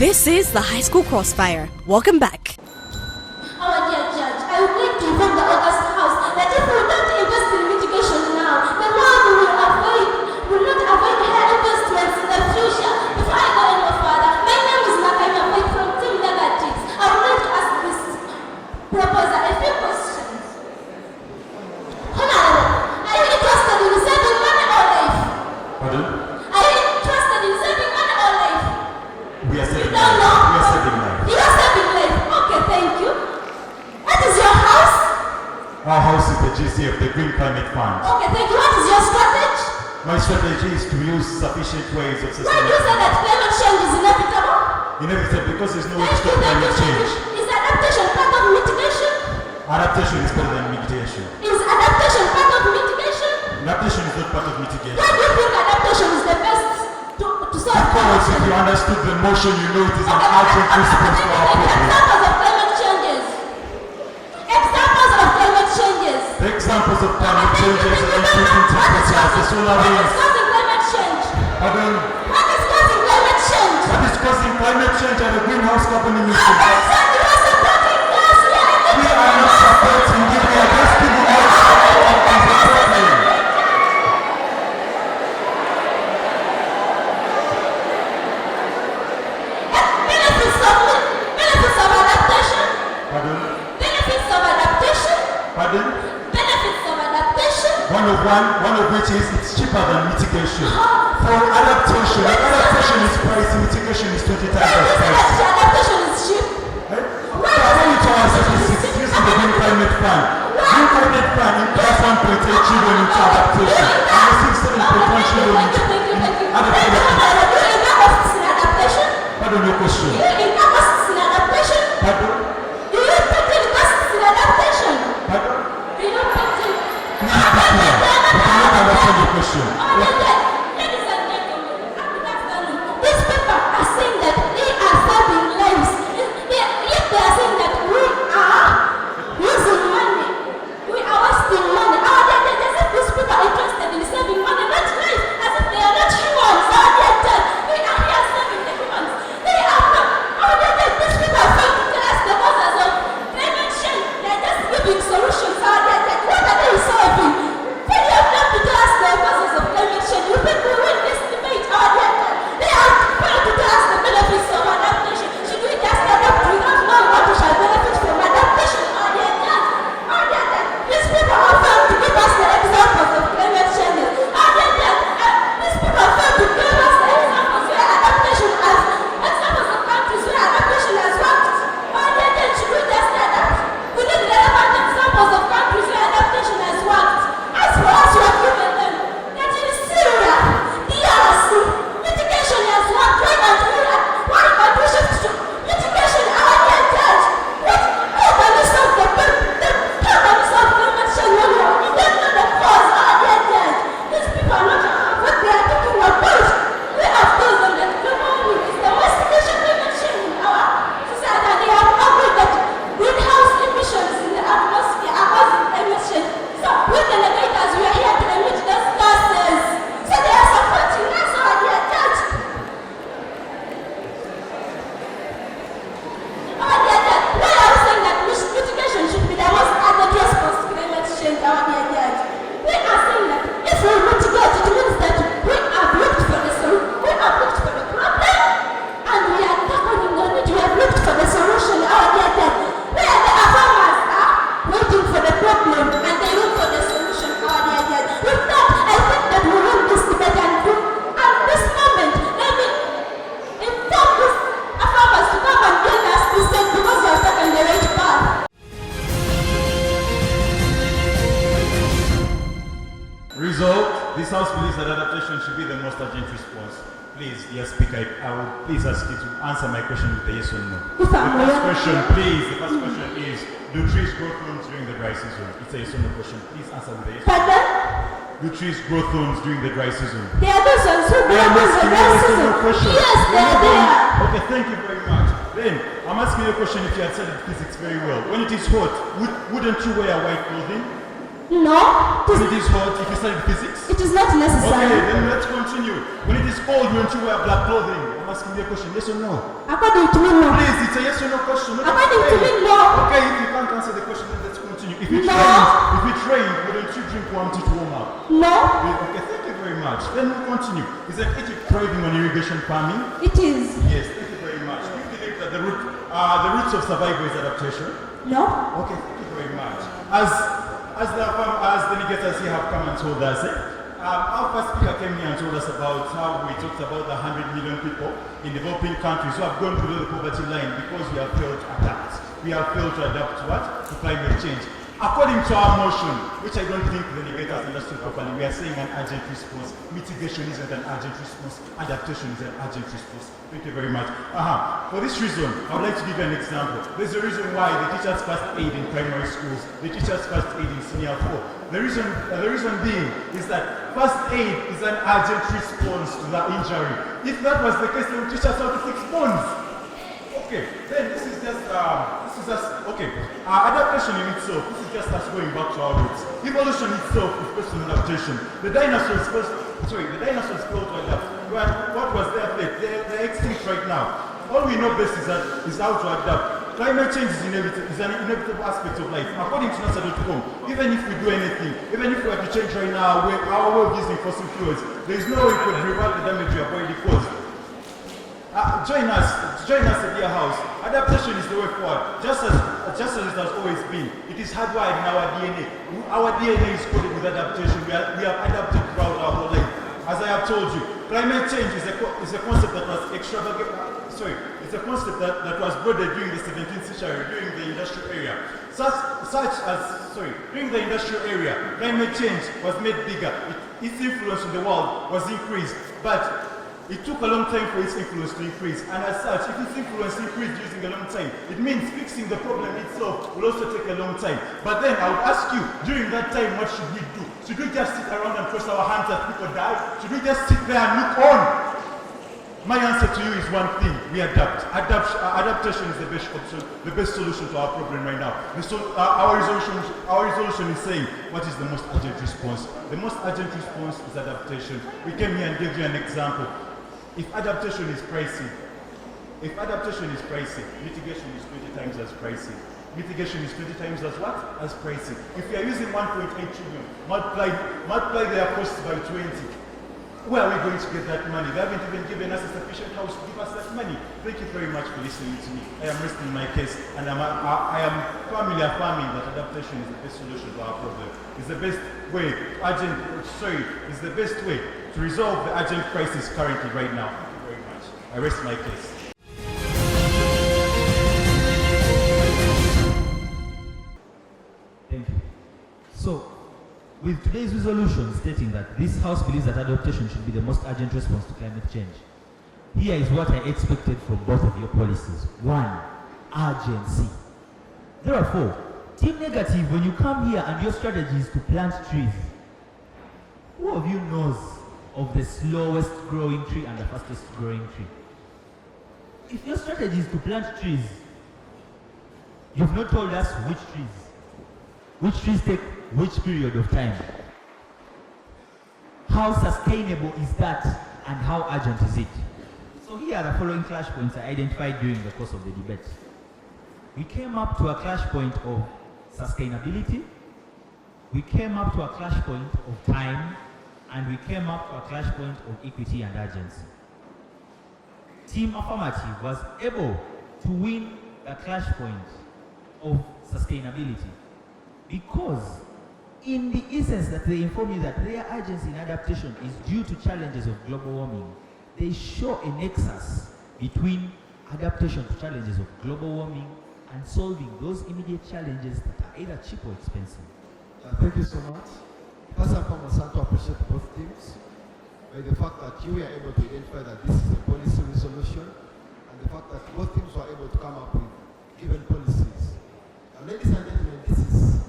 This is the High School Crossfire. Welcome back. Our dear judge, I would like to inform the August House that if we don't invest in mitigation now, the world will not avoid higher investments in the future. Before I go any further, my name is Makanya White from Team Negatives. I would like to ask this proposer a few questions. Honorable, are you interested in saving money or life? Pardon? Are you interested in saving money or life? We are saving You don't know? life. We are saving life. You are saving life. Okay, thank you. What is your house? Our house is the GC of the Green Climate Fund. Okay, thank you. What is your strategy? My strategy is to use sufficient ways of Why do you say sustainability. that climate change is inevitable? Inevitable because there's no way to Thank you, stop thank you, climate thank you. change. Is adaptation part of mitigation? Adaptation is better than mitigation. Is adaptation part of mitigation? Adaptation is not part of mitigation. Why do you think adaptation is the best to solve Of course, if climate you change? understood the motion, you know it is an Okay, urgent response to our problem. examples of climate changes. Examples of climate changes. The examples of climate changes are increasing temperatures, the solar What is winds. causing climate change? Pardon? What is causing climate change? What is causing climate change are the greenhouse carbon I emissions. said you are supporting us. We are not supporting you, we are just giving you a problem. Benefits of adaptation. Pardon? Benefits of adaptation. Pardon? Benefits of adaptation. One of which is it's cheaper than mitigation. For adaptation, if adaptation is pricey, mitigation is 20 times as pricey. Adaptation is cheap. Why you tell us that it's using the Green Climate Fund? Green Climate Fund implies 1.8 trillion into adaptation. And we see 7.1 trillion into adaptation. Pardon your question. Pardon? Pardon? We cannot understand your question. Ladies and gentlemen, good afternoon. These people are saying that they are saving lives. Yet they are saying that we are losing money. We are wasting money. As if these people are interested in saving money, not life. As if they are not humans. We are here saving the humans. They are not. These people are trying to tell us the causes of climate change. They are just giving solutions. What are they solving? When you have not to tell us the causes of climate change, you think we win this debate? They are trying to tell us the benefits of adaptation. Should we just adapt without knowing what we shall benefit from adaptation? These people are trying to give us the examples of climate change. These people are trying to give us the examples where adaptation has, examples of countries where adaptation has worked. Should we just adapt? We need relevant examples of countries where adaptation has worked. As for us, we have given them that in Syria, DRC, mitigation has worked. Why can't we shift to mitigation? How can we solve the problem? How can we solve climate change when we don't know the cause? These people are not what they are talking about. We have told them that global warming is the worst climate change in our society, and they have agreed that greenhouse emissions in the atmosphere are causing climate change. So we delegators, we are here to emit those gases. So they are supporting us, our dear judge. Our dear judge, why are we saying that mitigation should be the most urgent response to climate change, our dear judge? We are saying that if we mitigate, it means that we have looked for the solution, we have looked for the problem, and we are tackling on it. We have looked for the solution, our dear judge. Where the farmers are waiting for the problem and they look for the solution, our dear judge. With that, I think that we win this debate and do. At this moment, let me inform these farmers to come and gain us this thing because they have taken the right path. Result, this House believes that adaptation should be the most urgent response. Please, dear Speaker, I will please ask you to answer my question with a yes or no. The first question is, do trees grow thorns during the dry season? It's a yes or no question. Please answer with a yes. Pardon? Do trees grow thorns during the dry season? They are those ones who I am asking you a yes or no question. Yes, they are there. Okay, thank you very much. Then, I'm asking you a question if you had studied physics very well. When it is hot, wouldn't you wear white clothing? No, When it is hot, if you study physics? it is not Okay, necessary. then let's continue. When it is cold, won't you wear black clothing? I'm asking you a question, yes or no? According to me, no. Please, it's a yes or no question. Not According to me, okay. no. Okay, if you can't answer the question, then let's continue. If you No. train, wouldn't you drink warm tea to warm up? No, Okay, thank you very much. Then we'll continue. Is that Egypt thriving on irrigation farming? it is. Yes, thank you very much. Do you believe that the roots of survival is adaptation? No, Okay, thank you very much. As the delegates here have come and told us, our first speaker came here and told us about how we talked about the 100 million people in developing countries who have gone below the poverty line because we have failed to adapt. We have failed to adapt to what? To climate change. According to our motion, which I don't think the debaters understood properly, we are saying an urgent response. Mitigation isn't an urgent response. Adaptation is an urgent response. Thank you very much. For this reason, I would like to give you an example. There's a reason why the teachers first aid in primary schools, the teachers first aid in senior 4. The reason being is that first aid is an urgent response to the injury. If that was the case, they would teach us how to fix bones. Okay, then this is just okay. Adaptation in itself, this is just us going back to our roots. Evolution itself is based on adaptation. The dinosaurs failed to adapt. What was their fate? They're extinct right now. All we know best is how to adapt. Climate change is an inevitable aspect of life. According to NASA.com, even if we do anything, even if we were to change right now our way of using fossil fuels, there is no way we could revert the damage we have already caused. Join us at your house. Adaptation is the way forward, just as it has always been. It is hardwired in our DNA. Our DNA is coded with adaptation. We have adapted throughout our whole life. As I have told you, climate change is a concept that was extravagant. It's a concept that was broader during the 17th century, during the industrial area. During the industrial area, climate change was made bigger. Its influence on the world was increased, but it took a long time for its influence to increase, and as such, if its influence increased using a long time, it means fixing the problem itself will also take a long time. But then I would ask you, during that time, what should we do? Should we just sit around and cross our hands as people die? Should we just sit there and look on? My answer to you is one thing: we adapt. Adaptation is the best option, the best solution to our problem right now. Our resolution is saying, what is the most urgent response? The most urgent response is adaptation. We came here and gave you an example. If adaptation is pricey, mitigation is 20 times as pricey. Mitigation is 20 times as what? As pricey. If you are using 1.8 trillion, multiply their costs by 20. Where are we going to get that money? They haven't even given us a sufficient house to give us that money. Thank you very much for listening to me. I am resting my case, and I am firmly affirming that adaptation is the best solution to our problem. It's the best way it's the best way to resolve the urgent crisis currently right now. Thank you very much. I rest my case. Thank you. So, with today's resolution stating that this House believes that adaptation should be the most urgent response to climate change, here is what I expected from both of your policies. 1. Urgency. Therefore, Team Negative, when you come here and your strategy is to plant trees, who of you knows of the slowest growing tree and the fastest growing tree? If your strategy is to plant trees, you've not told us which trees take which period of time. How sustainable is that, and how urgent is it? So here are the following clash points I identified during the course of the debate. We came up to a clash point of sustainability, we came up to a clash point of time, and we came up to a clash point of equity and urgency. Team Affirmative was able to win the clash point of sustainability because in the essence that they inform you that their urgency in adaptation is due to challenges of global warming, they show a nexus between adaptation to challenges of global warming and solving those immediate challenges that are either cheap or expensive. Thank you so much. First and foremost, I want to appreciate both teams by the fact that you were able to identify that this is a policy resolution and the fact that both teams were able to come up with given policies. Ladies and gentlemen, this is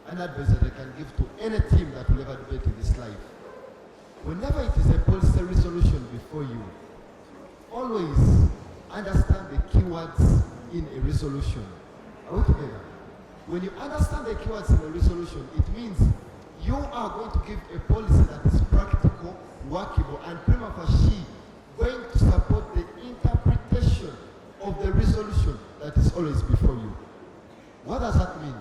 an advice that I can give to any team that will ever debate in this life. Whenever it is a policy resolution before you, always understand the keywords in a resolution. Are we together? When you understand the keywords in the resolution, it means you are going to give a policy that is practical, workable, and prima facie going to support the interpretation of the resolution that is always before you. What does that mean?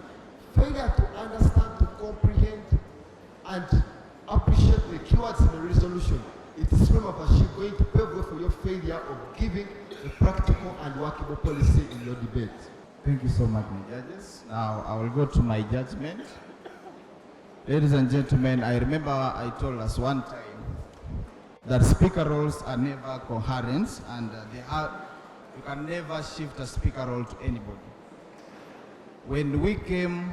Failure to understand, to comprehend, and appreciate the keywords in the resolution, it is prima facie going to pave way for your failure of giving a practical and workable policy in your debate. Thank you so much, my judges. Now I will go to my judgment. Ladies and gentlemen, I remember I told us one time that speaker roles are never coherent, and you can never shift a speaker role to anybody. When we came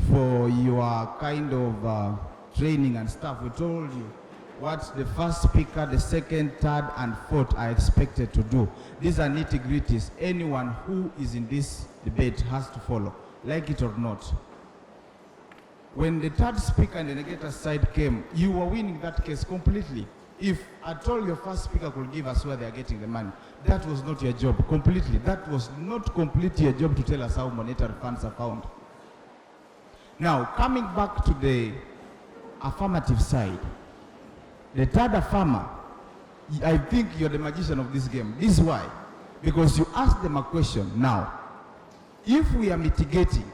for your kind of training and stuff, we told you what the first speaker, the second, third, and fourth are expected to do. These are nitty-gritties. Anyone who is in this debate has to follow, like it or not. When the third speaker and the negator side came, you were winning that case completely. If at all your first speaker could give us where they are getting the money, that was not your job completely. That was not completely your job to tell us how monetary funds are found. Now, coming back to the affirmative side, the third affirmer, I think you're the magician of this game. This is why. Because you ask them a question. Now, if we are mitigating,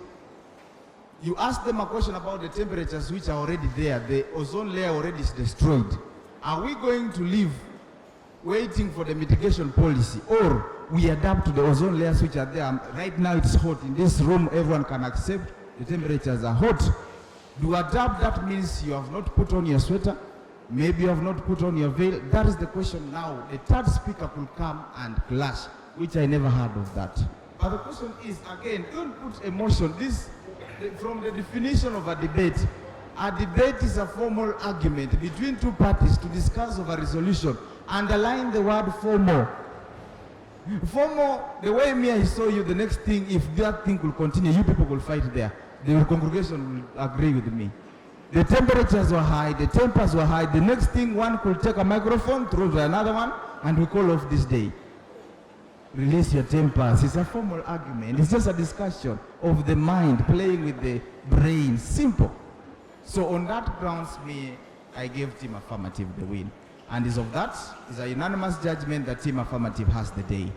you ask them a question about the temperatures which are already there, the ozone layer already is destroyed. Are we going to live waiting for the mitigation policy, or we adapt to the ozone layers which are there? Right now it's hot. In this room, everyone can accept the temperatures are hot. To adapt, that means you have not put on your sweater, maybe you have not put on your veil. That is the question now. The third speaker could come and clash, which I never heard of that. But the question is, again, don't put emotion. From the definition of a debate is a formal argument between two parties to discuss of a resolution. Underline the word formal. Formal, the way I saw you, the next thing, if that thing will continue, you people will fight there. The congregation will agree with me. The temperatures were high, the tempers were high. The next thing, one could take a microphone, throw to another one, and we call off this day. Release your tempers. It's a formal argument. It's just a discussion of the mind, playing with the brain. Simple. So on that grounds, I gave Team Affirmative the win. And as of that, it's a unanimous judgment that Team Affirmative has the day.